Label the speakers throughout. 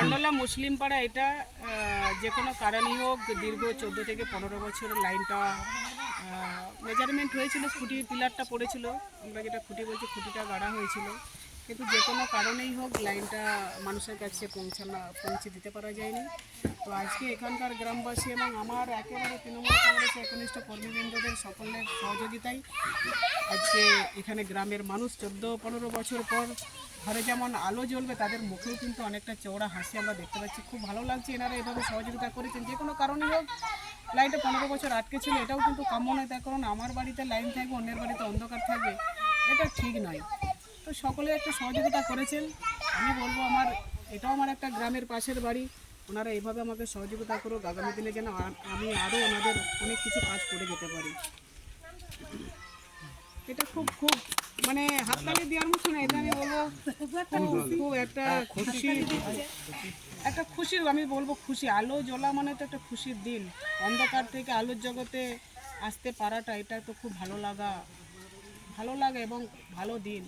Speaker 1: মন্ডলা মুসলিম পাড়া এটা যে কোনো কারণেই হোক দীর্ঘ 14 থেকে 15 বছর লাইনটা মেজারমেন্ট হয়েছিল, খুঁটি পিলারটা পড়েছিল, আমরা যেটা খুঁটি বলছি খুঁটিটা গাড়া হয়েছিল, কিন্তু যে কোনো কারণেই হোক লাইনটা মানুষের কাছে পৌঁছে দিতে পারা যায়নি। তো আজকে এখানকার গ্রামবাসী এবং আমার একেবারে তৃণমূল কংগ্রেস একনিষ্ঠ কর্মীবৃন্দদের সকলের সহযোগিতায় আজকে এখানে গ্রামের মানুষ 14-15 বছর পর ঘরে যেমন আলো জ্বলবে, তাদের মুখেও কিন্তু অনেকটা চওড়া হাসি আমরা দেখতে পাচ্ছি। খুব ভালো লাগছে এনারা এভাবে সহযোগিতা করেছেন। যে কোনো কারণেই হোক লাইনটা 15 বছর আটকে ছিল, এটাও কিন্তু কাম্য নয়। তার কারণ আমার বাড়িতে লাইন থাকবে, অন্যের বাড়িতে অন্ধকার থাকবে, এটা ঠিক নয়। তো সকলে একটু সহযোগিতা করেছেন। আমি বলবো এটাও আমার একটা গ্রামের পাশের বাড়ি, ওনারা এইভাবে আমাকে সহযোগিতা করুক, আগামী দিনে যেন আমি আরও ওনাদের অনেক কিছু কাজ করে যেতে পারি। এটা খুব খুব মানে হাততালি দেওয়ার মতো না, এটা আমি বলবো খুব একটা খুশির আমি বলবো খুশি। আলো জ্বলা মানে তো একটা খুশির দিন, অন্ধকার থেকে আলোর জগতে আসতে পারাটা এটা তো খুব ভালো লাগা এবং ভালো দিন।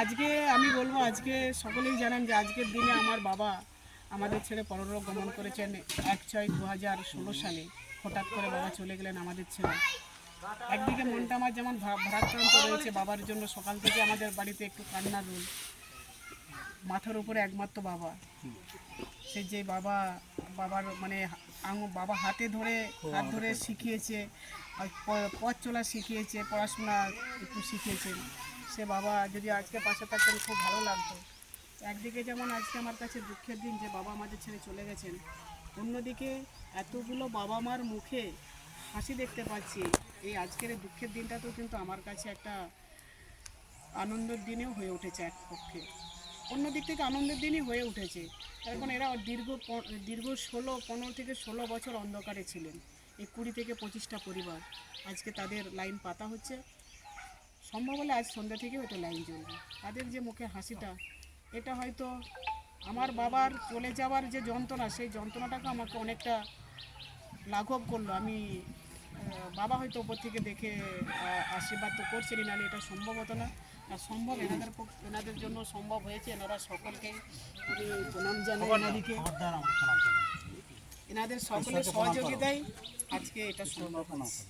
Speaker 1: আজকে আমি বলবো, আজকে সকলেই জানেন যে আজকের দিনে আমার বাবা আমাদের ছেড়ে পরলোক গমন করেছেন 1/6/2016 সালে। হঠাৎ করে বাবা চলে গেলেন আমাদের ছেড়ে। একদিকে মনটা আমার যেমন ভারাক্রান্ত রয়েছে বাবার জন্য, সকাল থেকে আমাদের বাড়িতে একটু কান্নার রোল। মাথার উপরে একমাত্র বাবা, সে যে বাবার মানে বাবা হাত ধরে শিখিয়েছে, পথ চলা শিখিয়েছে, পড়াশোনা একটু শিখিয়েছেন। সে বাবা যদি আজকে পাশে থাকতেন খুব ভালো লাগতো। একদিকে যেমন আজকে আমার কাছে দুঃখের দিন যে বাবা আমাদের ছেড়ে চলে গেছেন, অন্যদিকে এতগুলো বাবা মার মুখে হাসি দেখতে পাচ্ছি। এই আজকের দুঃখের দিনটাতেও কিন্তু আমার কাছে একটা আনন্দের দিনেও হয়ে উঠেছে এক পক্ষে, অন্য দিক থেকে আনন্দের দিনই হয়ে উঠেছে। এখন এরা দীর্ঘ 15 থেকে 16 বছর অন্ধকারে ছিলেন। এই 20 থেকে 25টা পরিবার, আজকে তাদের লাইন পাতা হচ্ছে। সম্ভব হলে আজ সন্ধ্যা থেকে হয়তো লাইন জ্বলবে। তাদের যে মুখে হাসিটা, এটা হয়তো আমার বাবার চলে যাওয়ার যে যন্ত্রণা, সেই যন্ত্রণাটাকে আমাকে অনেকটা লাঘব করলো। আমি বাবা হয়তো ওপর থেকে দেখে আশীর্বাদ তো করছেনই, নাহলে এটা সম্ভব হতো না। আর সম্ভব এনাদের জন্য সম্ভব হয়েছে। এনারা সকলকেই আমি প্রণাম জানাই। এনাদের সকলের সহযোগিতায় আজকে এটা সম্ভব হয়েছে।